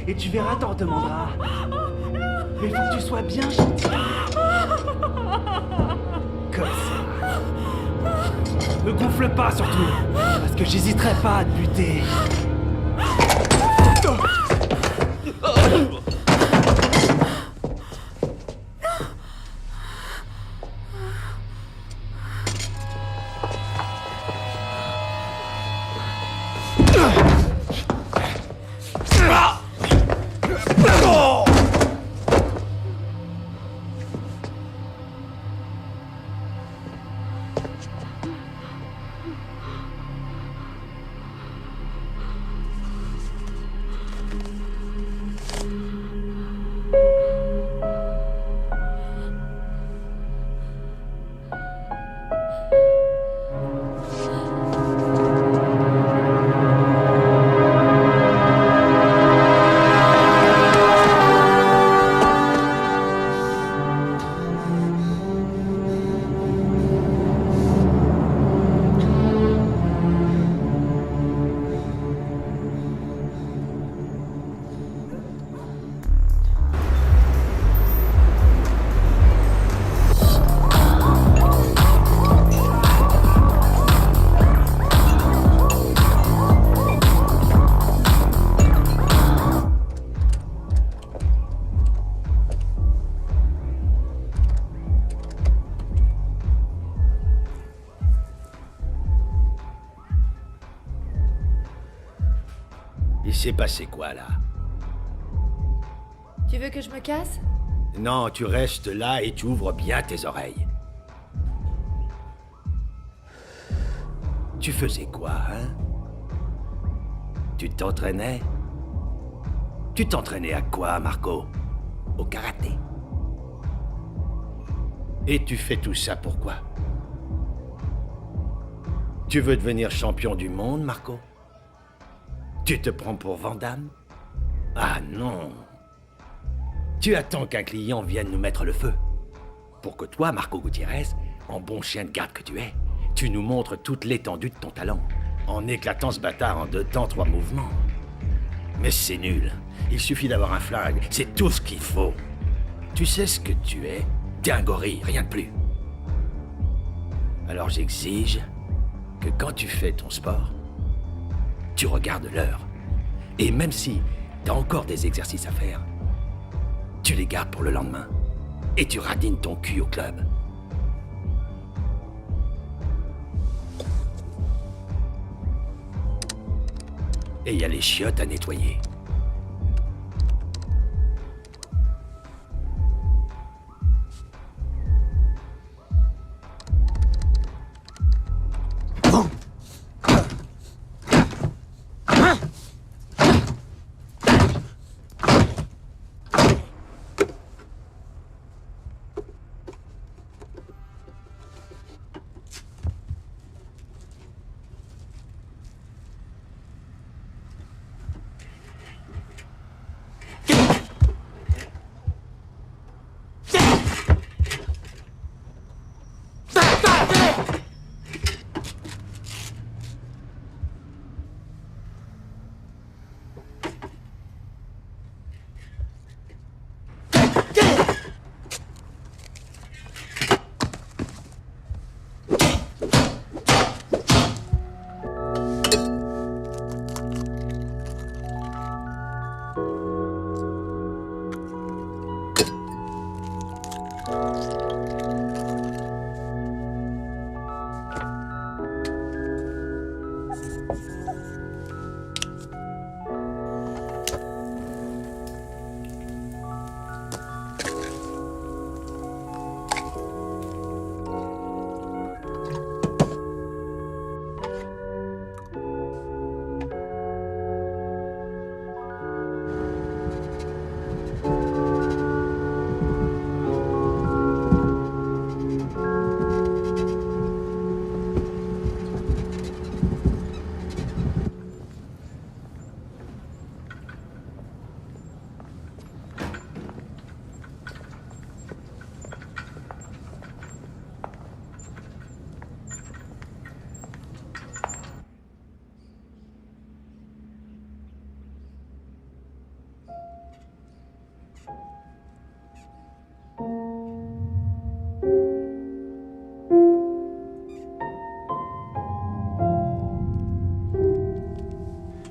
et tu verras, t'en redemanderas. Mais faut que tu sois bien gentil. Comme ça. Me gonfle pas surtout, parce que j'hésiterai pas à te buter. Il s'est passé quoi, là? Tu veux que je me casse? Non, tu restes là et tu ouvres bien tes oreilles. Tu faisais quoi, hein? Tu t'entraînais? Tu t'entraînais à quoi, Marco? Au karaté. Et tu fais tout ça pourquoi? Tu veux devenir champion du monde, Marco? Tu te prends pour Van Damme? Ah non! Tu attends qu'un client vienne nous mettre le feu. Pour que toi, Marco Gutiérrez, en bon chien de garde que tu es, tu nous montres toute l'étendue de ton talent, en éclatant ce bâtard en 2 temps 3 mouvements. Mais c'est nul. Il suffit d'avoir un flingue, c'est tout ce qu'il faut. Tu sais ce que tu es? T'es un gorille, rien de plus. Alors j'exige que quand tu fais ton sport, tu regardes l'heure. Et même si t'as encore des exercices à faire, tu les gardes pour le lendemain. Et tu radines ton cul au club. Et il y a les chiottes à nettoyer.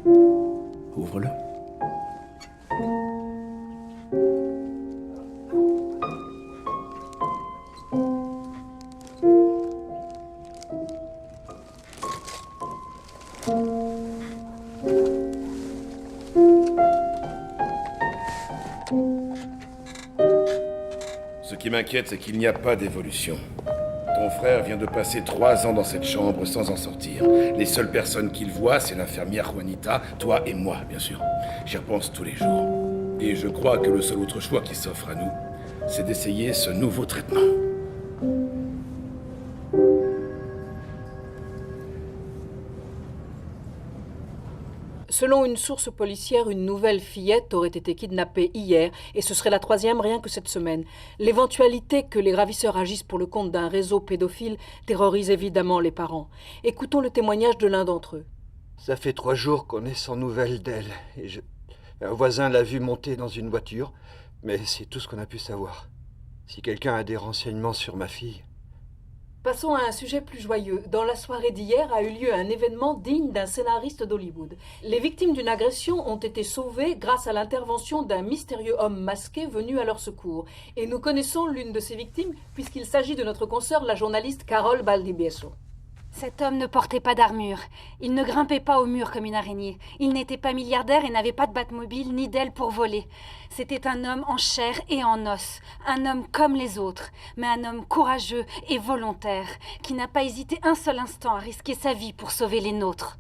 Ouvre-le. Ce qui m'inquiète, c'est qu'il n'y a pas d'évolution. Ton frère vient de passer 3 ans dans cette chambre sans en sortir. Les seules personnes qu'il voit, c'est l'infirmière Juanita, toi et moi, bien sûr. J'y repense tous les jours. Et je crois que le seul autre choix qui s'offre à nous, c'est d'essayer ce nouveau traitement. Selon une source policière, une nouvelle fillette aurait été kidnappée hier, et ce serait la 3e rien que cette semaine. L'éventualité que les ravisseurs agissent pour le compte d'un réseau pédophile terrorise évidemment les parents. Écoutons le témoignage de l'un d'entre eux. Ça fait 3 jours qu'on est sans nouvelles d'elle, et un voisin l'a vue monter dans une voiture, mais c'est tout ce qu'on a pu savoir. Si quelqu'un a des renseignements sur ma fille... Passons à un sujet plus joyeux. Dans la soirée d'hier a eu lieu un événement digne d'un scénariste d'Hollywood. Les victimes d'une agression ont été sauvées grâce à l'intervention d'un mystérieux homme masqué venu à leur secours. Et nous connaissons l'une de ces victimes puisqu'il s'agit de notre consoeur, la journaliste Carol Valdivieso. Cet homme ne portait pas d'armure. Il ne grimpait pas au mur comme une araignée. Il n'était pas milliardaire et n'avait pas de Batmobile ni d'aile pour voler. C'était un homme en chair et en os. Un homme comme les autres, mais un homme courageux et volontaire, qui n'a pas hésité un seul instant à risquer sa vie pour sauver les nôtres.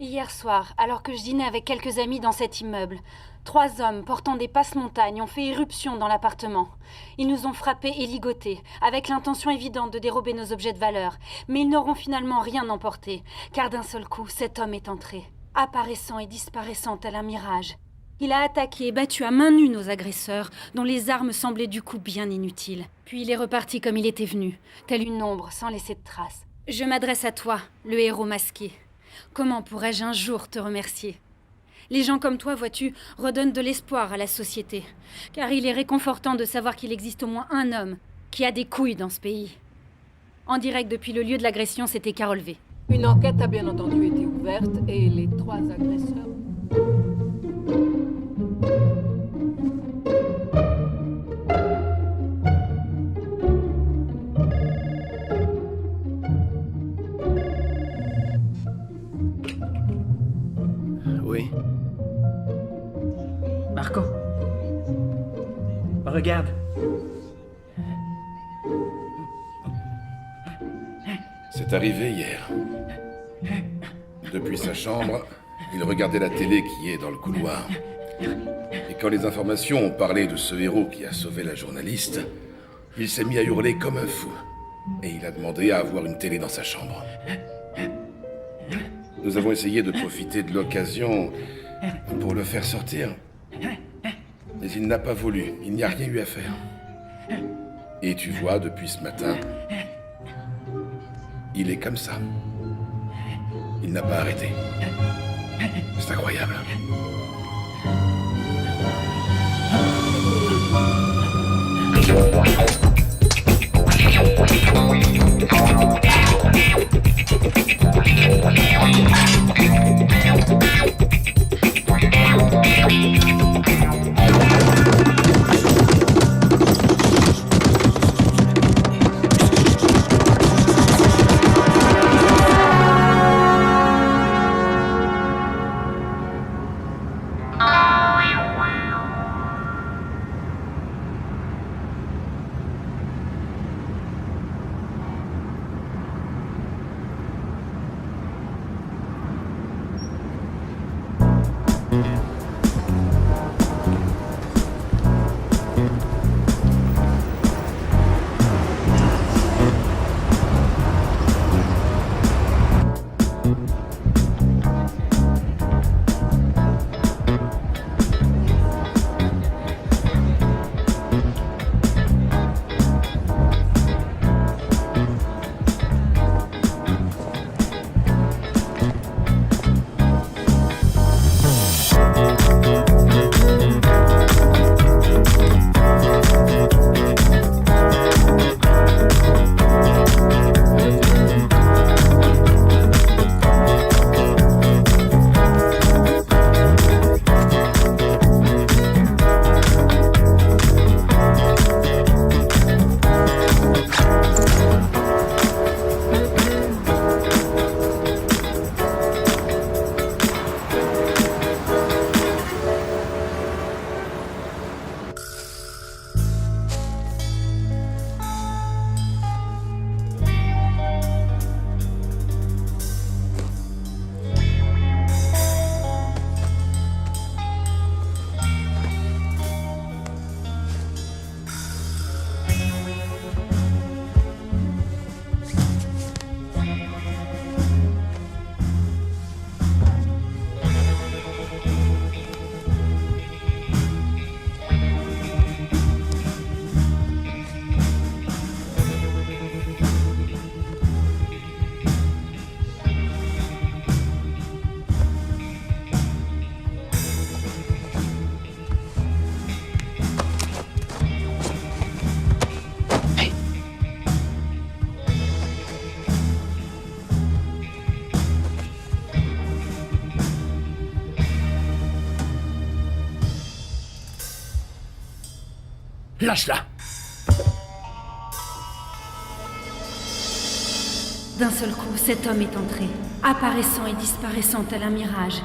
Hier soir, alors que je dînais avec quelques amis dans cet immeuble, 3 hommes portant des passe-montagnes ont fait irruption dans l'appartement. Ils nous ont frappés et ligotés, avec l'intention évidente de dérober nos objets de valeur. Mais ils n'auront finalement rien emporté, car d'un seul coup, cet homme est entré, apparaissant et disparaissant tel un mirage. Il a attaqué et battu à main nue nos agresseurs, dont les armes semblaient du coup bien inutiles. Puis il est reparti comme il était venu, tel une ombre sans laisser de traces. Je m'adresse à toi, le héros masqué. Comment pourrais-je un jour te remercier ? Les gens comme toi, vois-tu, redonnent de l'espoir à la société. Car il est réconfortant de savoir qu'il existe au moins un homme qui a des couilles dans ce pays. En direct depuis le lieu de l'agression, c'était Carol V. Une enquête a bien entendu été ouverte et les 3 agresseurs... Oui. Marco. Regarde. C'est arrivé hier. Depuis sa chambre, il regardait la télé qui est dans le couloir. Et quand les informations ont parlé de ce héros qui a sauvé la journaliste, il s'est mis à hurler comme un fou. Et il a demandé à avoir une télé dans sa chambre. Nous avons essayé de profiter de l'occasion pour le faire sortir. Mais il n'a pas voulu, il n'y a rien eu à faire. Et tu vois, depuis ce matin, il est comme ça. Il n'a pas arrêté. C'est incroyable. Lâche-la. D'un seul coup, cet homme est entré, apparaissant et disparaissant tel un mirage.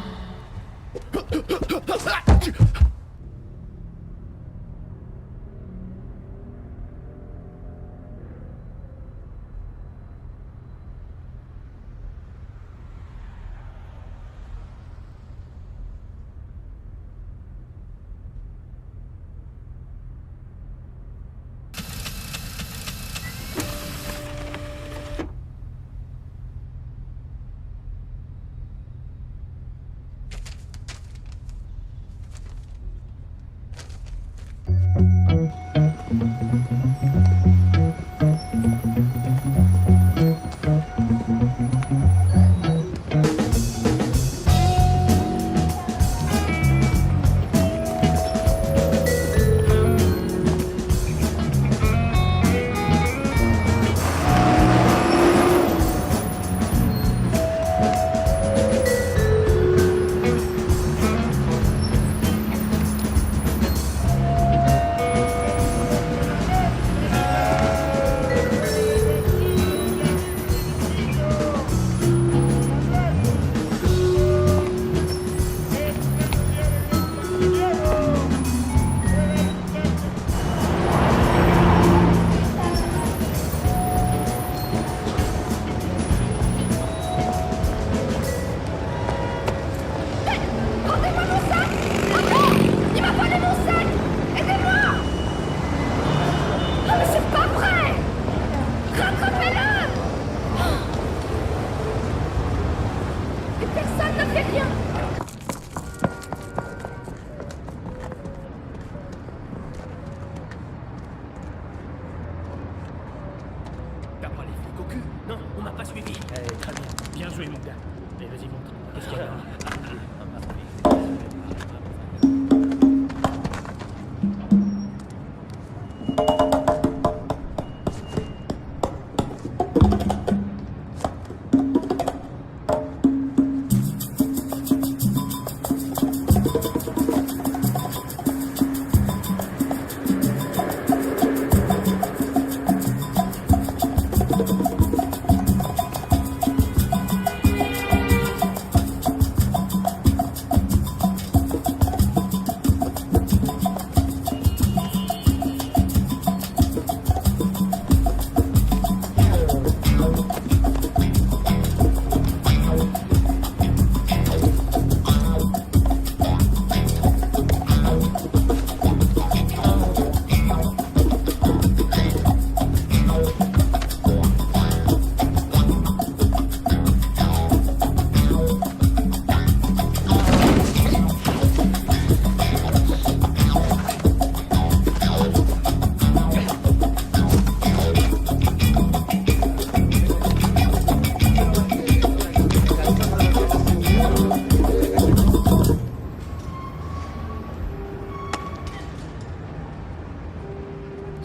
T'as pas les flics au cul? Non, on m'a pas suivi. Très bien. Bien joué, mon gars. Allez, vas-y, monte. Qu'est-ce qu'il y a là?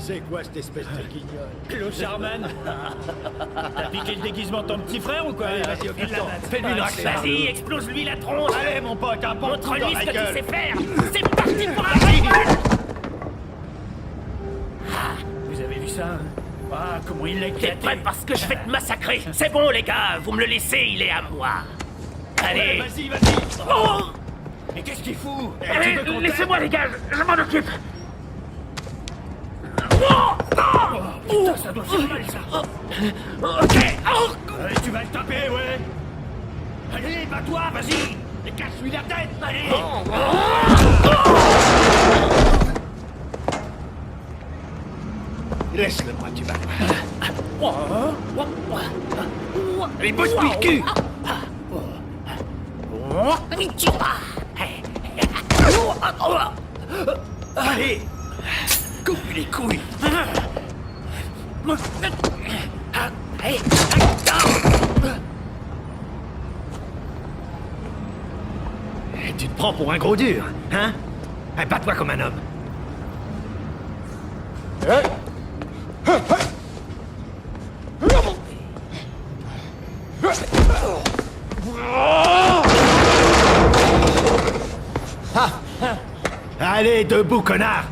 C'est quoi cette espèce de guignol? Le Charman. T'as piqué le déguisement de ton petit frère ou quoi? Allez, vas-y, occupe-toi. Fais-lui une raclette. Vas-y, explose-lui la tronche. Allez, mon pote, un bon coup dans Montre-lui la ce que tu gueule. sais faire. C'est parti pour un rifle. Vous avez vu ça, hein? Ah, comment il l'a éclaté. T'es prêt parce que je vais te massacrer. C'est bon, les gars, vous me le laissez, il est à moi. Allez. Ouais, vas-y. Oh Mais qu'est-ce qu'il fout? Allez, Tu veux qu'on laissez-moi, les gars, je m'en occupe. Putain, ça doit faire mal, ça. Ok. Allez, tu vas le taper, ouais. Allez, bats-toi, vas-y. Et casse-lui la tête. Allez. Laisse-le moi, tu vas voir. Allez, bouge-lui le cul. Allez. Coupe les couilles. Tu te prends pour un gros dur, hein? Bats-toi comme un homme. Allez, debout, connard!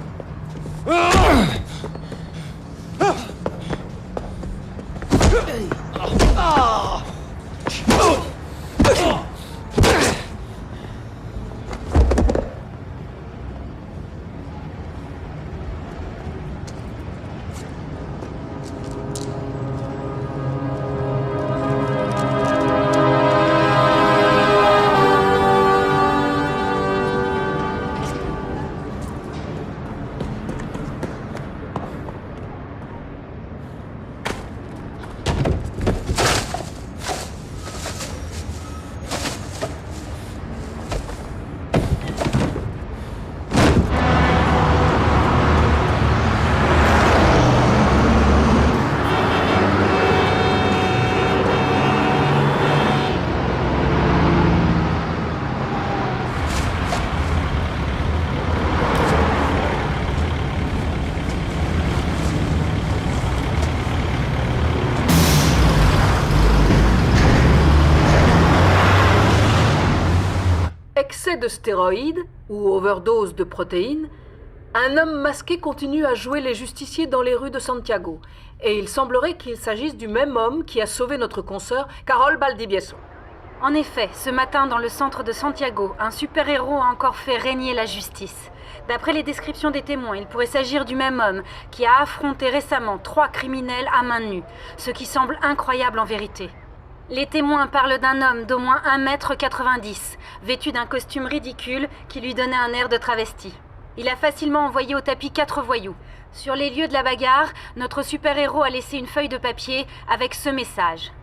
Excès de stéroïdes ou overdose de protéines, un homme masqué continue à jouer les justiciers dans les rues de Santiago. Et il semblerait qu'il s'agisse du même homme qui a sauvé notre consoeur, Carol Valdivieso. En effet, ce matin dans le centre de Santiago, un super-héros a encore fait régner la justice. D'après les descriptions des témoins, il pourrait s'agir du même homme qui a affronté récemment 3 criminels à main nue, ce qui semble incroyable en vérité. Les témoins parlent d'un homme d'au moins 1,90 m, vêtu d'un costume ridicule qui lui donnait un air de travesti. Il a facilement envoyé au tapis 4 voyous. Sur les lieux de la bagarre, notre super-héros a laissé une feuille de papier avec ce message.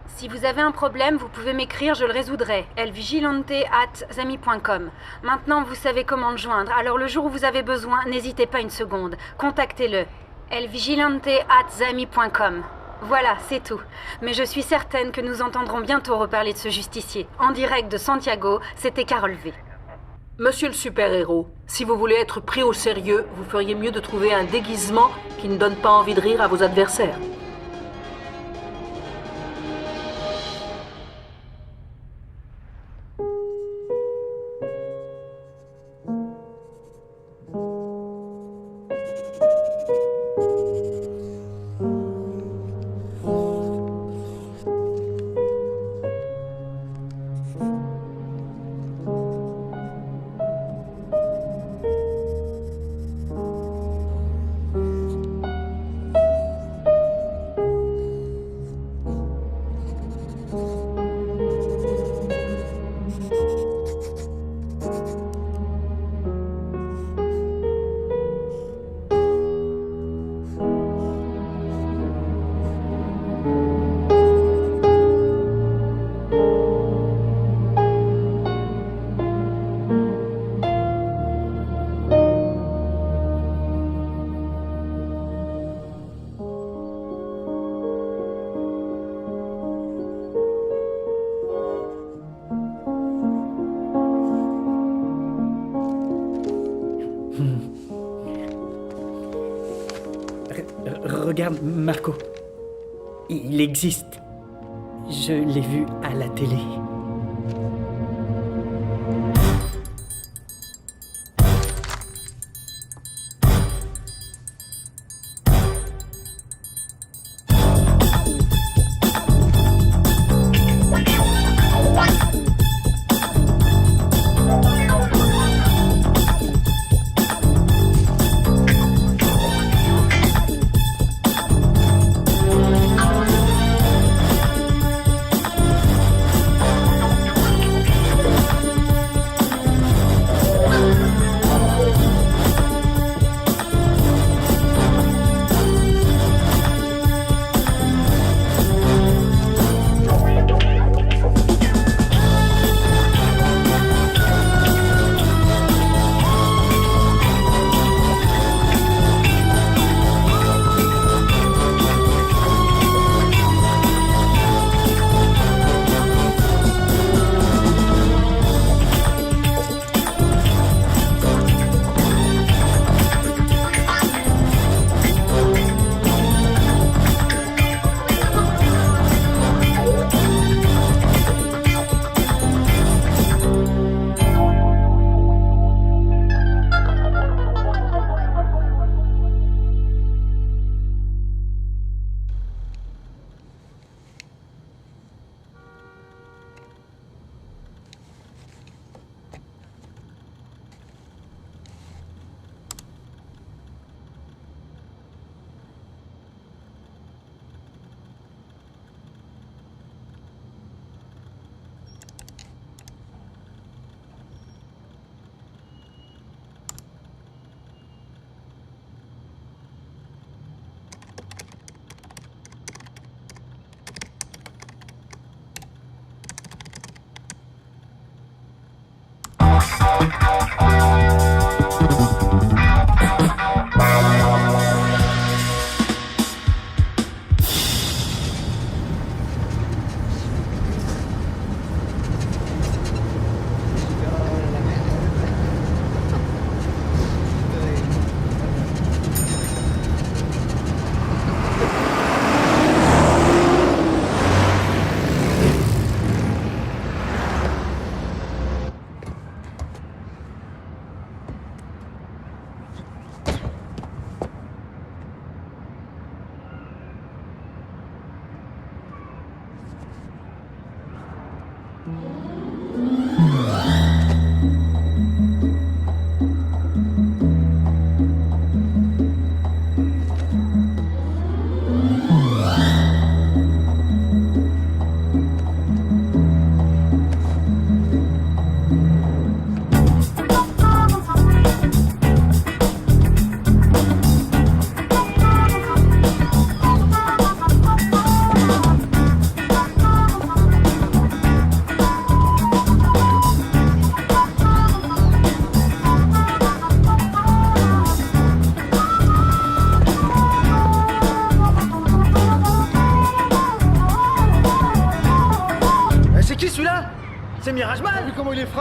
Si vous avez un problème, vous pouvez m'écrire, je le résoudrai. elvigilante@zami.com. Maintenant, vous savez comment le joindre. Alors le jour où vous avez besoin, n'hésitez pas une seconde. Contactez-le. elvigilante@zami.com. Voilà, c'est tout. Mais je suis certaine que nous entendrons bientôt reparler de ce justicier. En direct de Santiago, c'était Carol V. Monsieur le super-héros, si vous voulez être pris au sérieux, vous feriez mieux de trouver un déguisement qui ne donne pas envie de rire à vos adversaires. Regarde, Marco. Il existe. Je l'ai vu à la télé.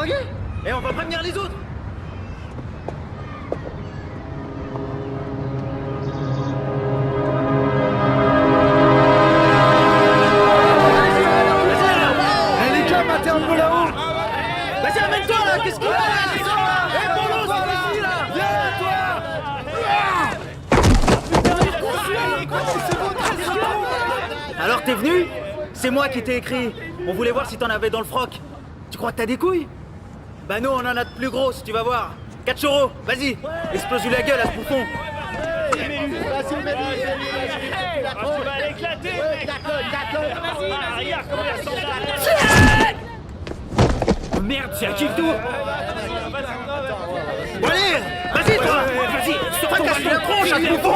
drogué? Et on va prévenir les autres. Les gars, battez un peu là-haut. Vas-y, amène-toi là, qu'est-ce qu'il y a? Hé, Polo, c'est ici, là. Viens, toi. Alors t'es venu? C'est moi qui t'ai écrit. On voulait voir si t'en avais dans le froc. Tu crois que t'as des couilles? Bah nous on en a de plus grosses, tu vas voir. 4 chorros, vas-y, explose-lui la gueule à ce bouffon. Tu vas l'éclater, mec. Regarde comment il ressemble à... Oh merde, c'est à qui le tour? Bon allez, vas-y toi. Vas-y, Fracasse la tronche à ce bouffon.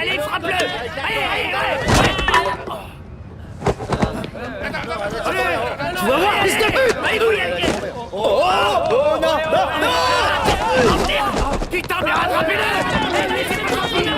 Allez, frappe-le. Allez. Tu vas voir, fils de pute. Oh non. Putain, mais rattrapez-le. Laissez pas tranquille.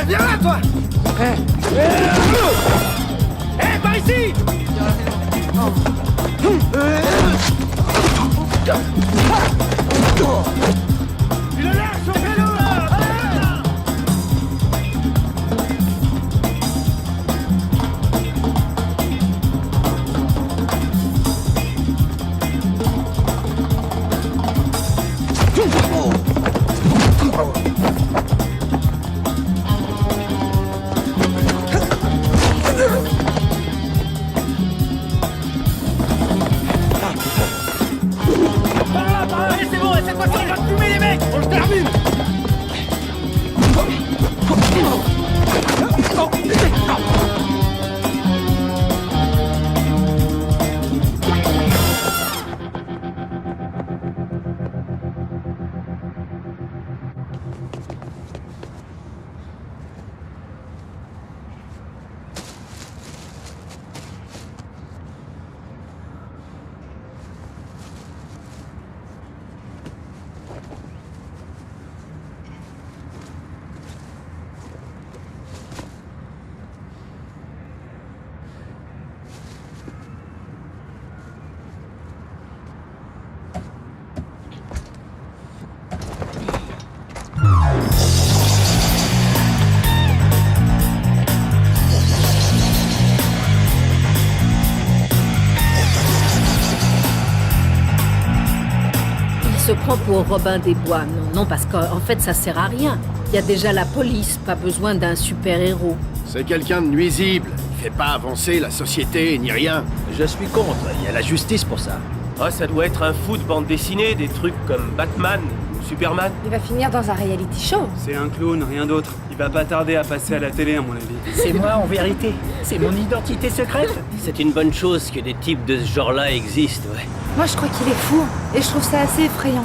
Viens là, toi. Hé, par ici. Il est là, chopez-le là. Allez, c'est bon, cette fois-ci, on va fumer les mecs. On le termine. Se prend pour Robin des Bois. Non, parce qu'en fait, ça sert à rien. Il y a déjà la police, pas besoin d'un super-héros. C'est quelqu'un de nuisible. Il fait pas avancer la société, ni rien. Je suis contre, il y a la justice pour ça. Ah, ça doit être un fou de bande dessinée, des trucs comme Batman ou Superman. Il va finir dans un reality show. C'est un clown, rien d'autre. Il va pas tarder à passer à la télé, à mon avis. C'est moi en vérité. C'est mon identité secrète. C'est une bonne chose que des types de ce genre-là existent, ouais. Moi, je crois qu'il est fou. Et je trouve ça assez effrayant.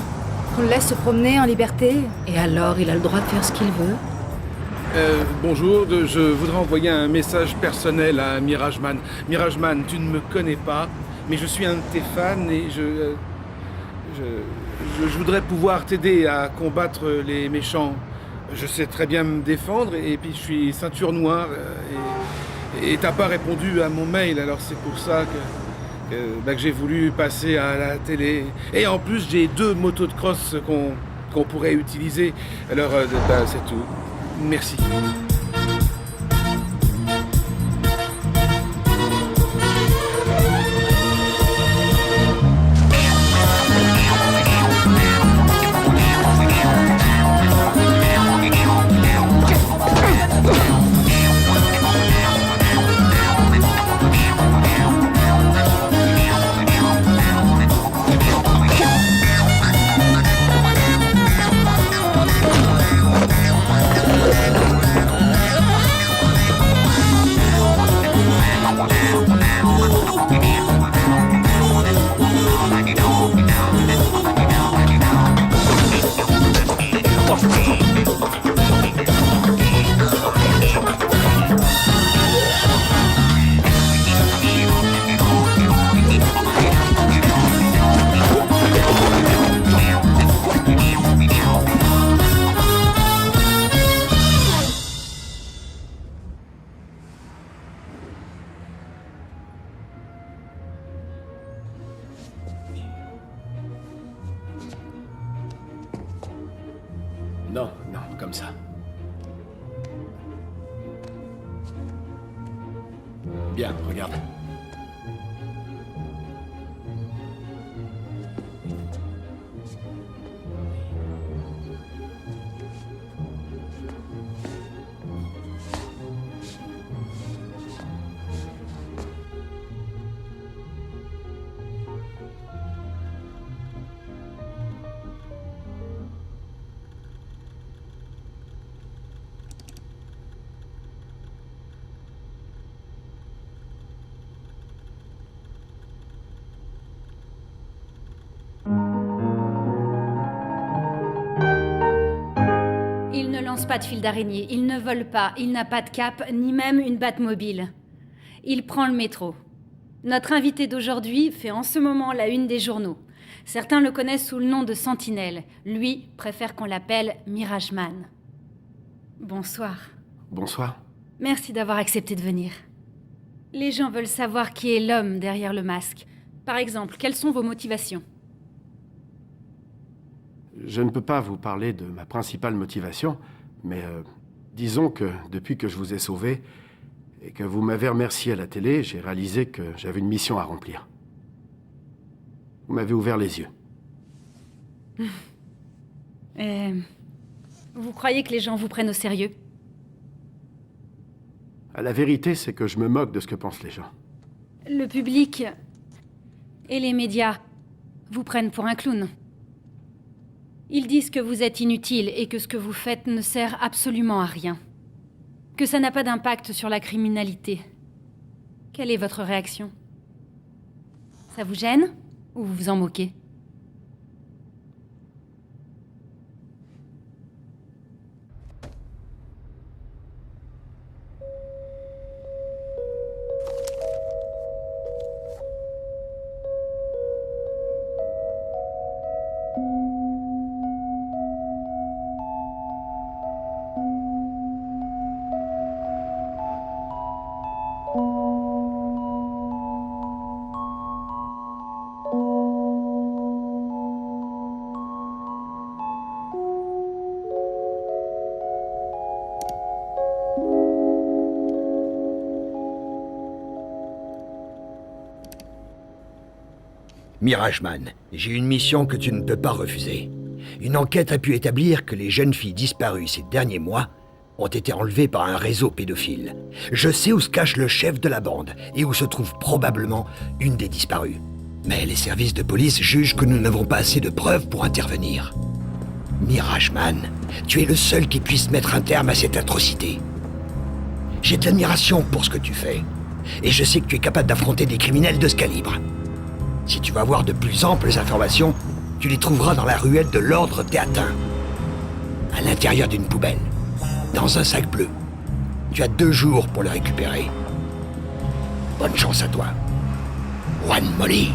Qu'on le laisse se promener en liberté. Et alors, il a le droit de faire ce qu'il veut? Bonjour, je voudrais envoyer un message personnel à Mirageman. Mirageman, tu ne me connais pas, mais je suis un de tes fans et je voudrais pouvoir t'aider à combattre les méchants. Je sais très bien me défendre et puis je suis ceinture noire et t'as pas répondu à mon mail, alors c'est pour ça que j'ai voulu passer à la télé. Et en plus, j'ai 2 motos de cross qu'on pourrait utiliser. Alors, c'est tout. Merci. Non, non, comme ça. Bien, regarde. Il ne lance pas de fil d'araignée, il ne vole pas, il n'a pas de cape, ni même une Batmobile. Il prend le métro. Notre invité d'aujourd'hui fait en ce moment la une des journaux. Certains le connaissent sous le nom de Sentinelle. Lui préfère qu'on l'appelle Mirageman. Bonsoir. Bonsoir. Merci d'avoir accepté de venir. Les gens veulent savoir qui est l'homme derrière le masque. Par exemple, quelles sont vos motivations ? Je ne peux pas vous parler de ma principale motivation, mais disons que depuis que je vous ai sauvé et que vous m'avez remercié à la télé, j'ai réalisé que j'avais une mission à remplir. Vous m'avez ouvert les yeux. Vous croyez que les gens vous prennent au sérieux ? La vérité, c'est que je me moque de ce que pensent les gens. Le public et les médias vous prennent pour un clown. Ils disent que vous êtes inutile et que ce que vous faites ne sert absolument à rien. Que ça n'a pas d'impact sur la criminalité. Quelle est votre réaction ? Ça vous gêne ou vous vous en moquez ? Mirageman, j'ai une mission que tu ne peux pas refuser. Une enquête a pu établir que les jeunes filles disparues ces derniers mois ont été enlevées par un réseau pédophile. Je sais où se cache le chef de la bande et où se trouve probablement une des disparues. Mais les services de police jugent que nous n'avons pas assez de preuves pour intervenir. Mirageman, tu es le seul qui puisse mettre un terme à cette atrocité. J'ai de l'admiration pour ce que tu fais, et je sais que tu es capable d'affronter des criminels de ce calibre. Si tu vas avoir de plus amples informations, tu les trouveras dans la ruelle de l'Ordre Théatin, à l'intérieur d'une poubelle, dans un sac bleu. Tu as 2 jours pour le récupérer. Bonne chance à toi. Juan Molly.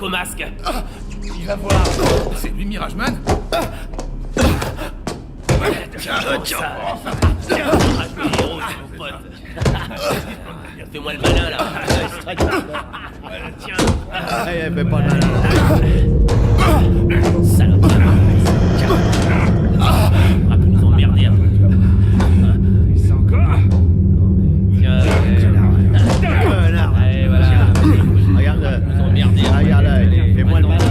au masque. Il va voir. C'est lui, Mirageman. Tiens, Mirageman, héros, c'est mon pote. Fais-moi le malin, là. Tiens. Fais pas le malin, là. Salope. Tiens. On va plus nous emmerder un peu. C'est encore. Tiens. Allez, voilà. Regarde-le. Nous emmerder. Regarde-le. Fais-moi le malin.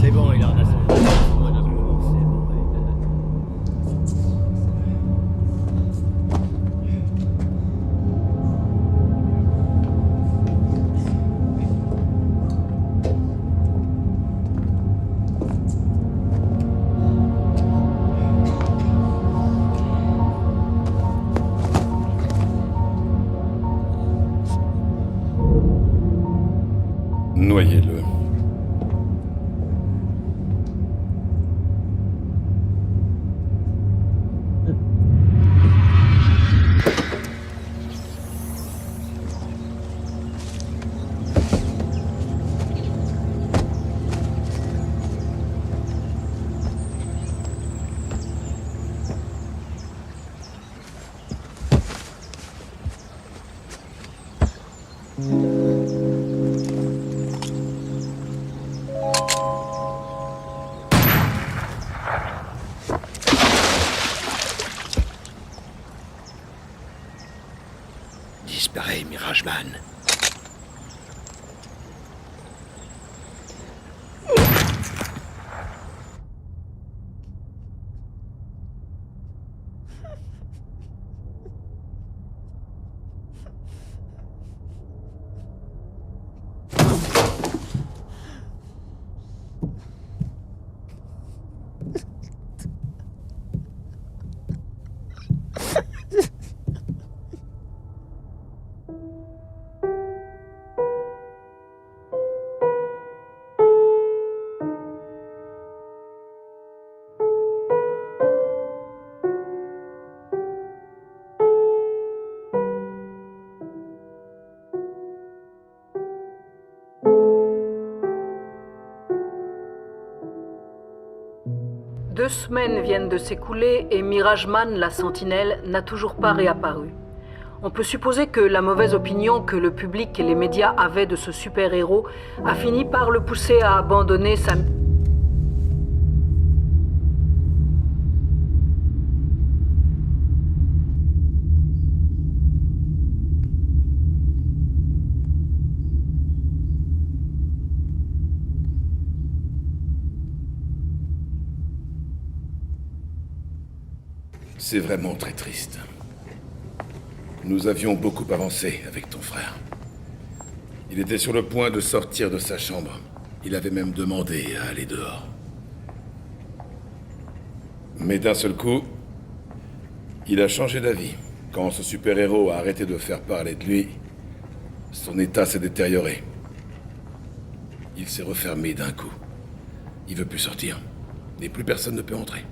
C'est bon, il en a son. Noyez-le. Disparais, Mirageman. Deux semaines viennent de s'écouler et Mirageman, la sentinelle, n'a toujours pas réapparu. On peut supposer que la mauvaise opinion que le public et les médias avaient de ce super-héros a fini par le pousser à abandonner sa... C'est vraiment très triste. Nous avions beaucoup avancé avec ton frère. Il était sur le point de sortir de sa chambre. Il avait même demandé à aller dehors. Mais d'un seul coup, il a changé d'avis. Quand ce super-héros a arrêté de faire parler de lui, son état s'est détérioré. Il s'est refermé d'un coup. Il veut plus sortir. Et plus personne ne peut entrer.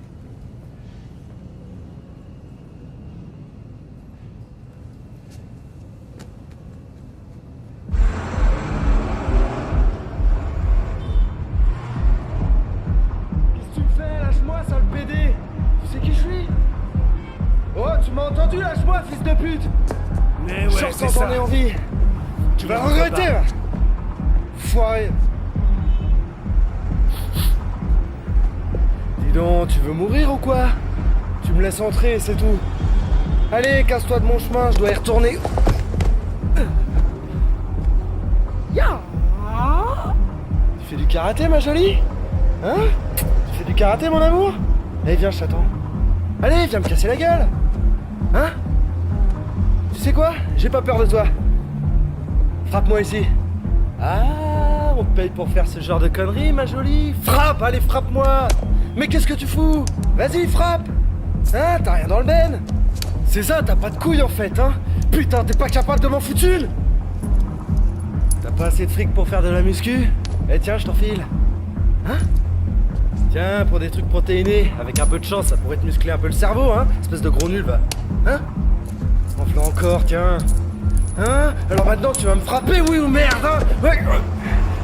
Entendu, lâche-moi, fils de pute! Mais ouais, sors quand t'en aies envie! Tu vas regretter là! Foiré! Dis donc, tu veux mourir ou quoi? Tu me laisses entrer, c'est tout! Allez, casse-toi de mon chemin, je dois y retourner! Ya! Tu fais du karaté, ma jolie? Hein? Tu fais du karaté, mon amour? Allez, viens, je t'attends! Allez, viens me casser la gueule! Hein? Tu sais quoi? J'ai pas peur de toi. Frappe-moi ici. Ah, on te paye pour faire ce genre de conneries, ma jolie. Frappe, allez, frappe-moi. Mais qu'est-ce que tu fous? Vas-y, frappe. Hein? T'as rien dans le ben? C'est ça, t'as pas de couilles en fait, hein? Putain, t'es pas capable de m'en foutre une? T'as pas assez de fric pour faire de la muscu? Eh tiens, je t'en file. Hein? Tiens, pour des trucs protéinés, avec un peu de chance, ça pourrait te muscler un peu le cerveau, hein? Espèce de gros nul, va. Hein? Enfle encore, tiens. Hein? Alors maintenant tu vas me frapper, oui ou merde, hein? Ouais.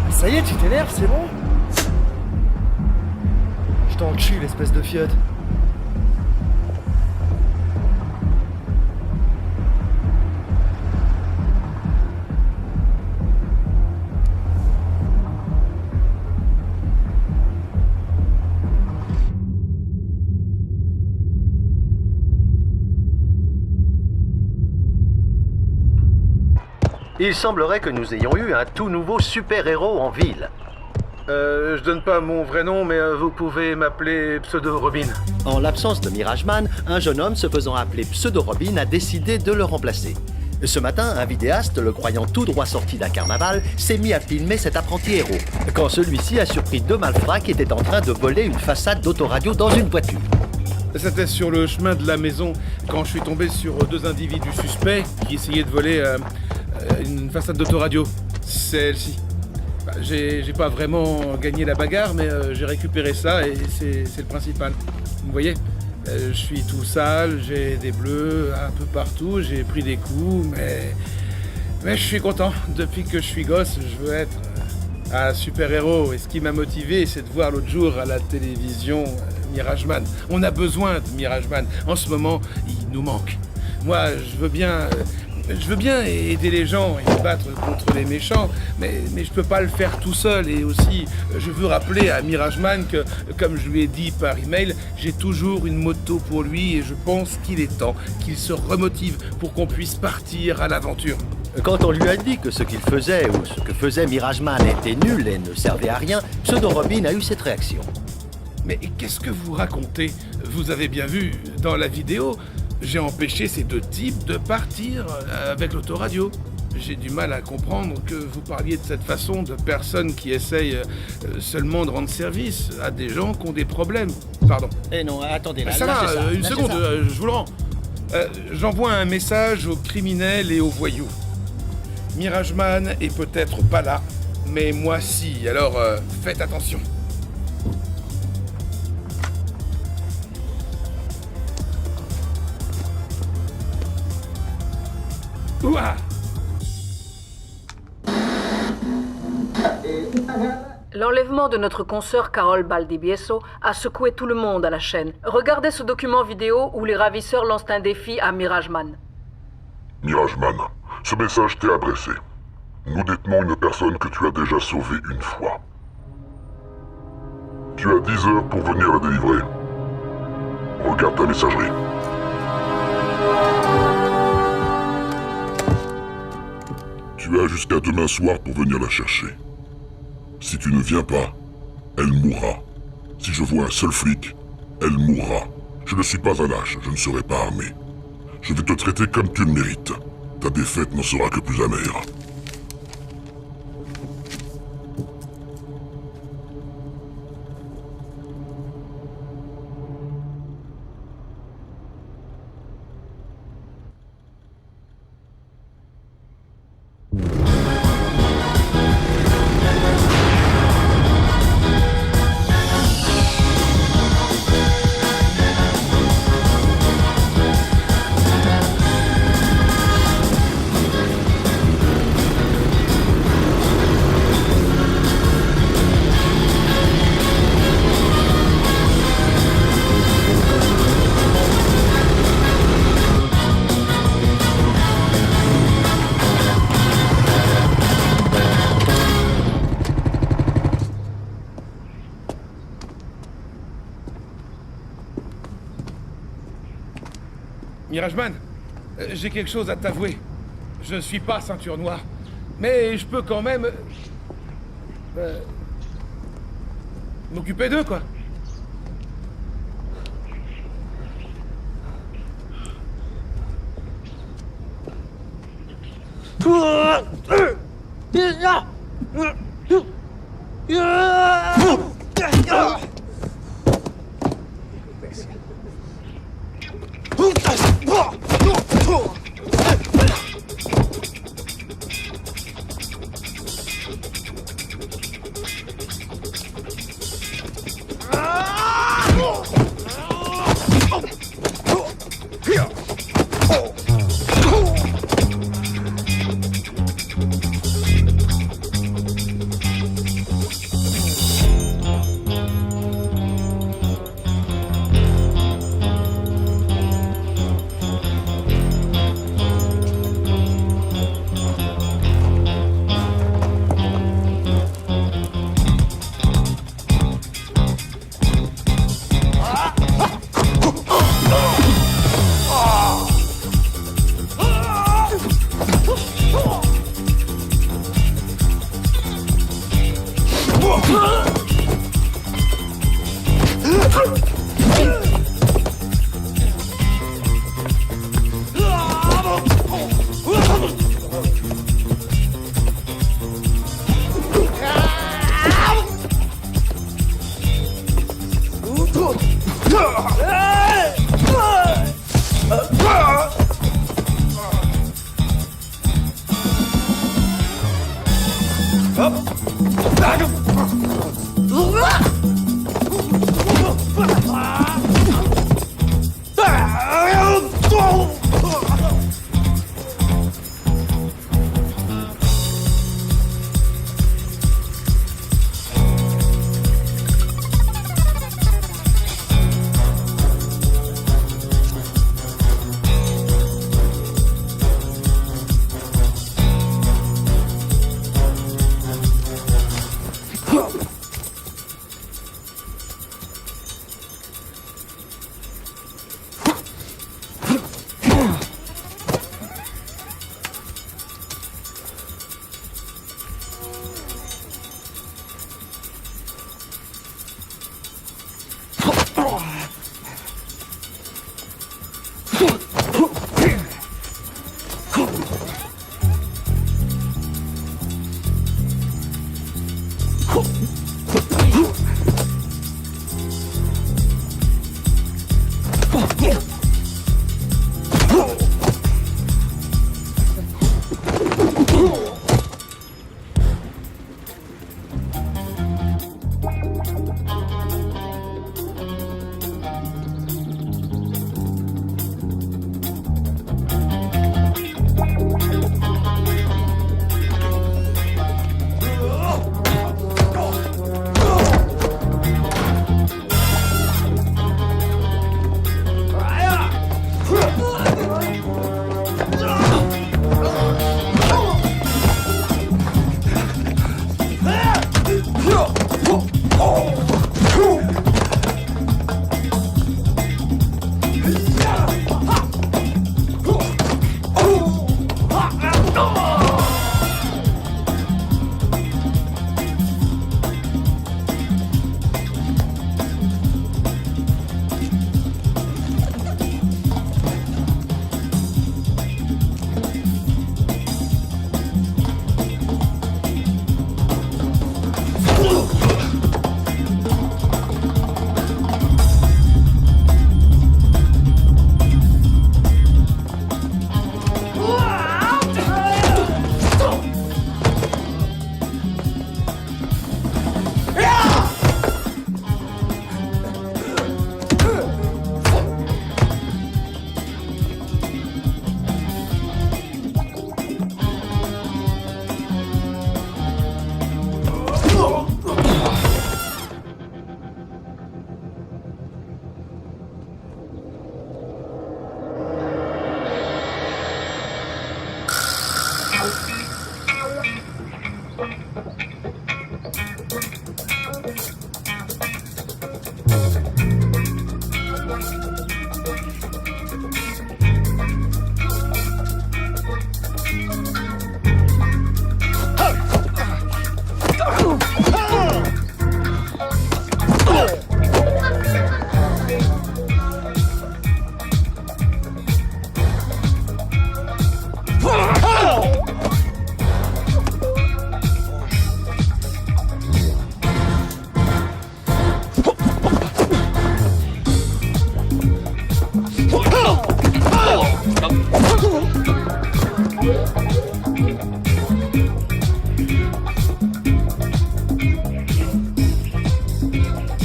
Ça y est, tu t'énerves, c'est bon? Je t'en tue, l'espèce de fiotte. Il semblerait que nous ayons eu un tout nouveau super-héros en ville. Je donne pas mon vrai nom, mais vous pouvez m'appeler Pseudo Robin. En l'absence de Mirageman, un jeune homme se faisant appeler Pseudo Robin a décidé de le remplacer. Ce matin, un vidéaste, le croyant tout droit sorti d'un carnaval, s'est mis à filmer cet apprenti héros, quand celui-ci a surpris 2 malfrats qui étaient en train de voler une façade d'autoradio dans une voiture. C'était sur le chemin de la maison, quand je suis tombé sur 2 individus suspects qui essayaient de voler une façade d'autoradio. Celle-ci. J'ai pas vraiment gagné la bagarre, mais j'ai récupéré ça et c'est le principal. Vous voyez, je suis tout sale, j'ai des bleus un peu partout, j'ai pris des coups, mais je suis content. Depuis que je suis gosse, je veux être un super-héros. Et ce qui m'a motivé, c'est de voir l'autre jour à la télévision Mirageman. On a besoin de Mirageman. En ce moment, il nous manque. Moi, je veux bien aider les gens et me battre contre les méchants, mais je peux pas le faire tout seul. Et aussi, je veux rappeler à Mirageman que, comme je lui ai dit par email, j'ai toujours une moto pour lui et je pense qu'il est temps qu'il se remotive pour qu'on puisse partir à l'aventure. Quand on lui a dit que ce qu'il faisait ou ce que faisait Mirageman était nul et ne servait à rien, Pseudo Robin a eu cette réaction. Mais qu'est-ce que vous racontez? Vous avez bien vu, dans la vidéo, j'ai empêché ces 2 types de partir avec l'autoradio. J'ai du mal à comprendre que vous parliez de cette façon de personnes qui essayent seulement de rendre service à des gens qui ont des problèmes. Pardon. Eh non, attendez, là, ça va, une seconde, je vous le rends. J'envoie un message aux criminels et aux voyous. Mirageman est peut-être pas là, mais moi si, alors faites attention. Ouah! L'enlèvement de notre consoeur Carol Baldibieso a secoué tout le monde à la chaîne. Regardez ce document vidéo où les ravisseurs lancent un défi à Mirageman. Mirageman, ce message t'est adressé. Nous détenons une personne que tu as déjà sauvée une fois. Tu as 10 heures pour venir la délivrer. Regarde ta messagerie. Tu as jusqu'à demain soir pour venir la chercher. Si tu ne viens pas, elle mourra. Si je vois un seul flic, elle mourra. Je ne suis pas un lâche, je ne serai pas armé. Je vais te traiter comme tu le mérites. Ta défaite n'en sera que plus amère. Mirageman, j'ai quelque chose à t'avouer. Je ne suis pas ceinture noire, mais je peux quand même... m'occuper d'eux, quoi.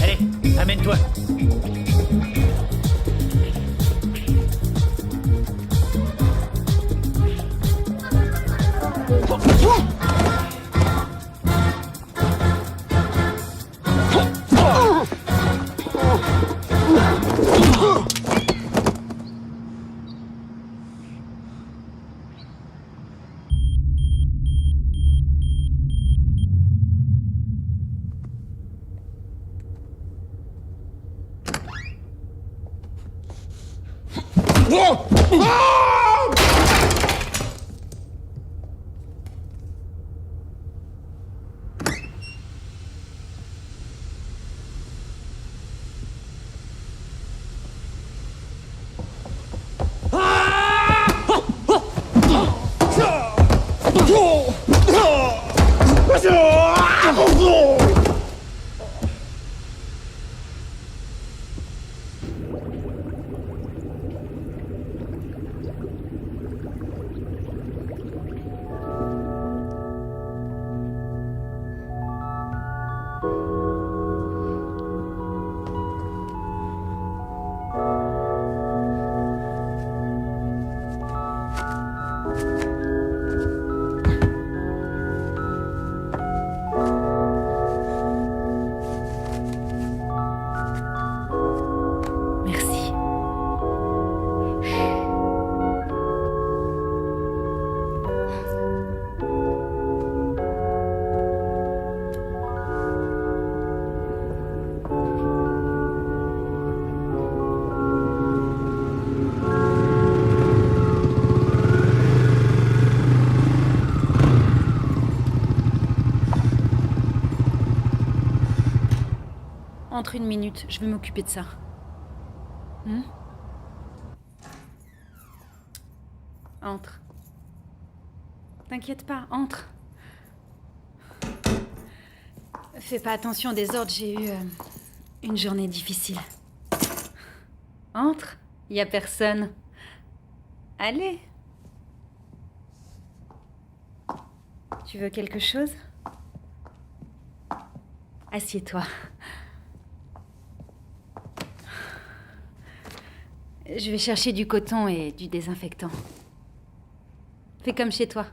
Allez, amène-toi. Merci. Entre une minute, je vais m'occuper de ça. Entre. T'inquiète pas, entre. Fais pas attention au désordre, j'ai eu une journée difficile. Entre, y a personne. Allez. Tu veux quelque chose? Assieds-toi. Je vais chercher du coton et du désinfectant. Fais comme chez toi.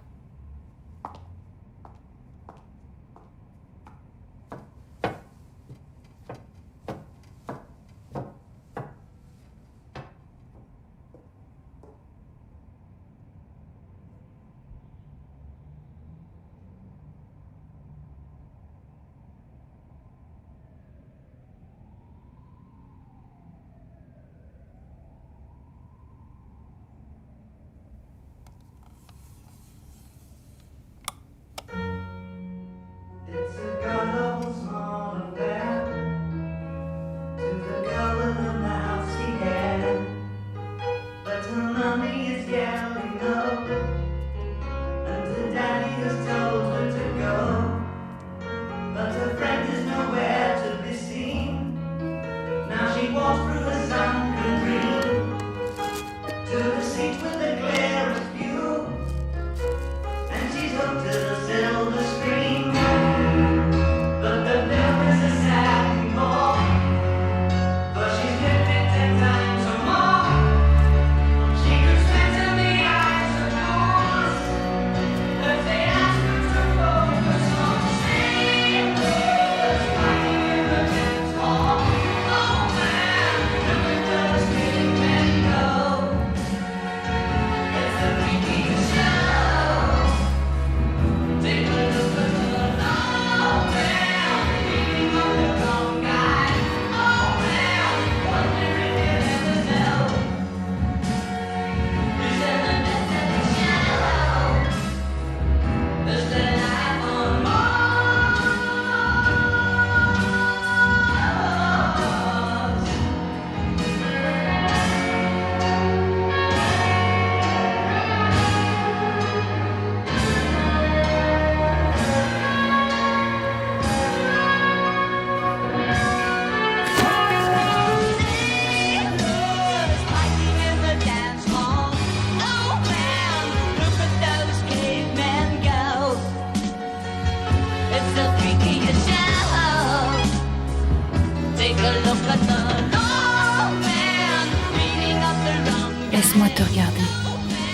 Laisse-moi te regarder,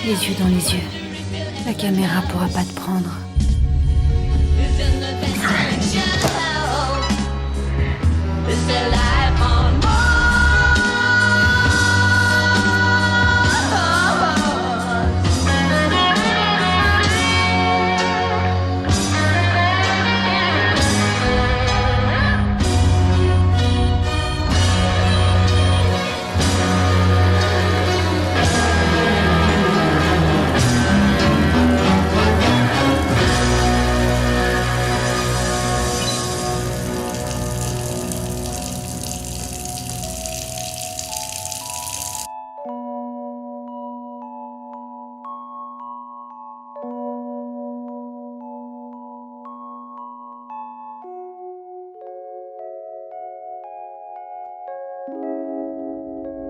les yeux dans les yeux. La caméra pourra pas te prendre.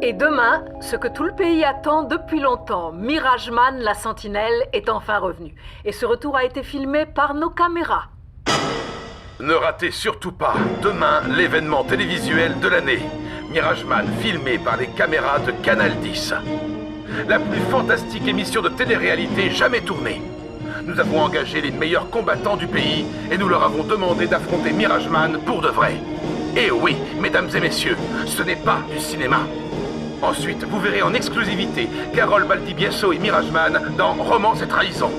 Et demain, ce que tout le pays attend depuis longtemps, Mirage Man, la sentinelle, est enfin revenu. Et ce retour a été filmé par nos caméras. Ne ratez surtout pas, demain, l'événement télévisuel de l'année. Mirage Man, filmé par les caméras de Canal 10. La plus fantastique émission de télé-réalité jamais tournée. Nous avons engagé les meilleurs combattants du pays et nous leur avons demandé d'affronter Mirage Man pour de vrai. Et oui, mesdames et messieurs, ce n'est pas du cinéma. Ensuite, vous verrez en exclusivité Carole Baldibieso et Mirage Man dans Romance et Trahison.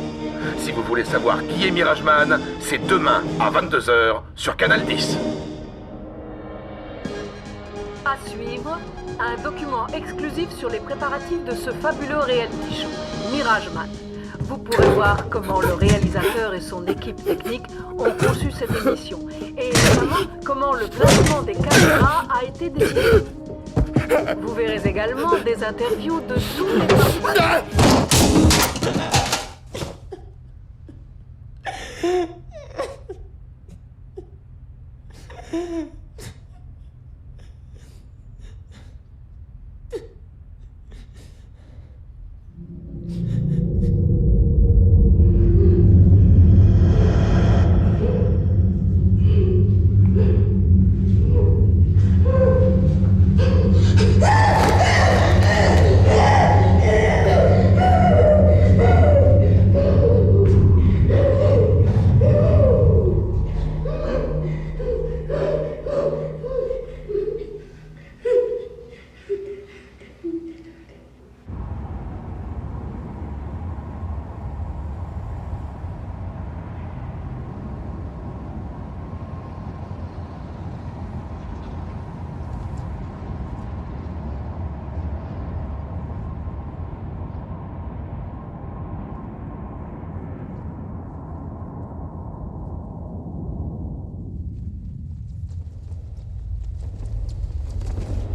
Si vous voulez savoir qui est Mirage Man, c'est demain à 22h sur Canal 10. À suivre, un document exclusif sur les préparatifs de ce fabuleux reality show, Mirage Man. Vous pourrez voir comment le réalisateur et son équipe technique ont conçu cette émission, et évidemment comment le placement des caméras a été décidé. Vous verrez également des interviews de tous les participants.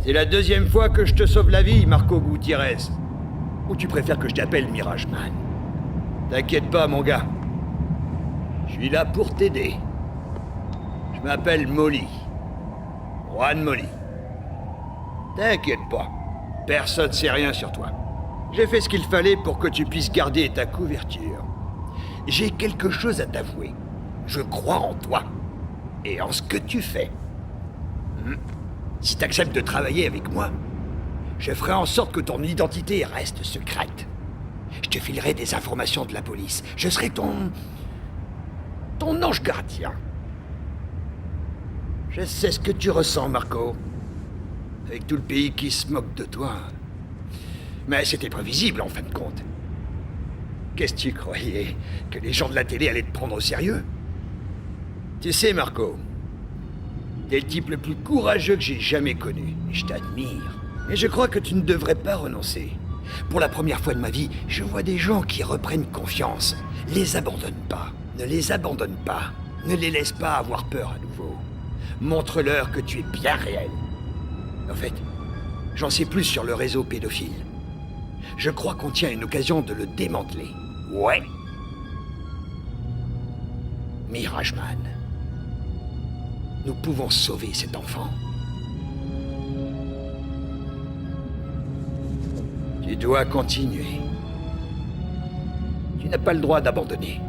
C'est la deuxième fois que je te sauve la vie, Marco Gutiérrez. Ou tu préfères que je t'appelle Mirage Man? T'inquiète pas, mon gars. Je suis là pour t'aider. Je m'appelle Molly. Juan Molly. T'inquiète pas. Personne sait rien sur toi. J'ai fait ce qu'il fallait pour que tu puisses garder ta couverture. J'ai quelque chose à t'avouer. Je crois en toi. Et en ce que tu fais. Si t'acceptes de travailler avec moi, je ferai en sorte que ton identité reste secrète. Je te filerai des informations de la police. Je serai ton ange gardien. Je sais ce que tu ressens, Marco. Avec tout le pays qui se moque de toi. Mais c'était prévisible, en fin de compte. Qu'est-ce que tu croyais? Que les gens de la télé allaient te prendre au sérieux? Tu sais, Marco, t'es le type le plus courageux que j'ai jamais connu. Je t'admire. Mais je crois que tu ne devrais pas renoncer. Pour la première fois de ma vie, je vois des gens qui reprennent confiance. Les abandonne pas. Ne les abandonne pas. Ne les laisse pas avoir peur à nouveau. Montre-leur que tu es bien réel. En fait, j'en sais plus sur le réseau pédophile. Je crois qu'on tient une occasion de le démanteler. Ouais. Mirage Man. Nous pouvons sauver cet enfant. Tu dois continuer. Tu n'as pas le droit d'abandonner.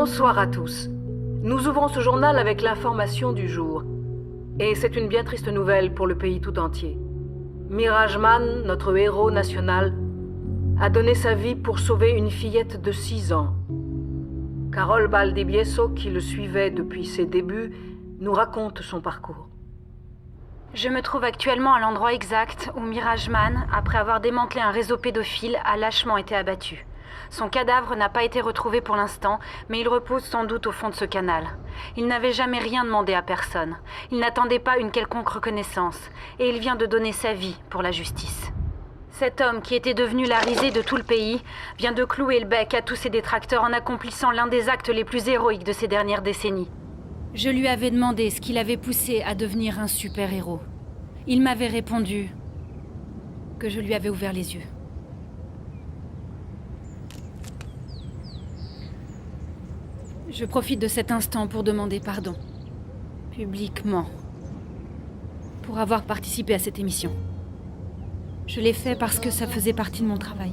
Bonsoir à tous. Nous ouvrons ce journal avec l'information du jour. Et c'est une bien triste nouvelle pour le pays tout entier. Mirajman, notre héros national, a donné sa vie pour sauver une fillette de 6 ans. Carol Valdivieso, qui le suivait depuis ses débuts, nous raconte son parcours. Je me trouve actuellement à l'endroit exact où Mirajman, après avoir démantelé un réseau pédophile, a lâchement été abattu. Son cadavre n'a pas été retrouvé pour l'instant, mais il repose sans doute au fond de ce canal. Il n'avait jamais rien demandé à personne. Il n'attendait pas une quelconque reconnaissance, et il vient de donner sa vie pour la justice. Cet homme, qui était devenu la risée de tout le pays, vient de clouer le bec à tous ses détracteurs en accomplissant l'un des actes les plus héroïques de ces dernières décennies. Je lui avais demandé ce qui l'avait poussé à devenir un super-héros. Il m'avait répondu que je lui avais ouvert les yeux. Je profite de cet instant pour demander pardon, publiquement, pour avoir participé à cette émission. Je l'ai fait parce que ça faisait partie de mon travail.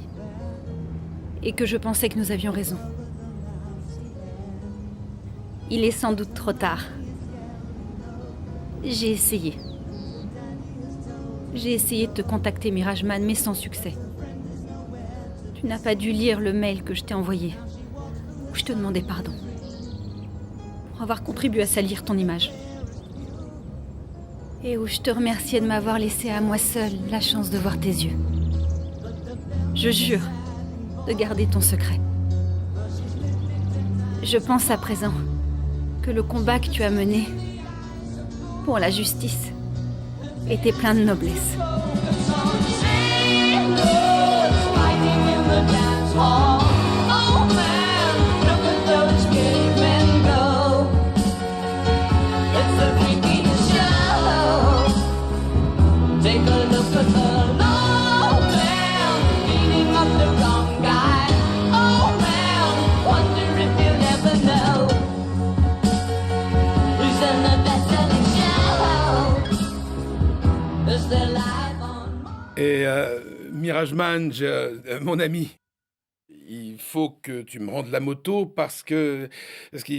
Et que je pensais que nous avions raison. Il est sans doute trop tard. J'ai essayé. J'ai essayé de te contacter, Mirajman, mais sans succès. Tu n'as pas dû lire le mail que je t'ai envoyé, où je te demandais pardon. Pour avoir contribué à salir ton image. Et où je te remerciais de m'avoir laissé à moi seule la chance de voir tes yeux. Je jure de garder ton secret. Je pense à présent que le combat que tu as mené pour la justice était plein de noblesse. Et Mirajman, mon ami, il faut que tu me rendes la moto parce qu'il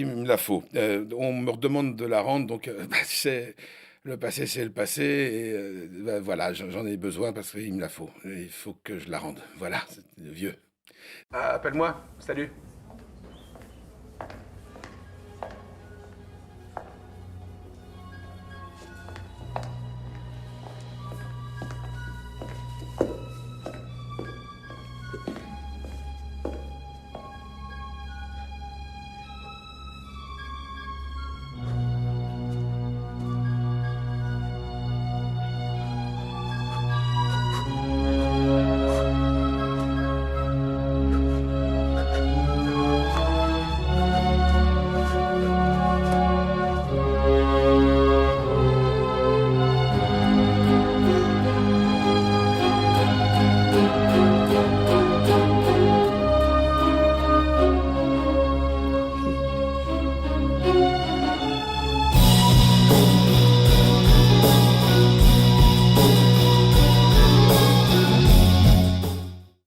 me la faut. On me redemande de la rendre, donc c'est le passé, c'est le passé. Et voilà, j'en ai besoin parce qu'il me la faut. Il faut que je la rende. Voilà, c'est vieux. Appelle-moi. Salut.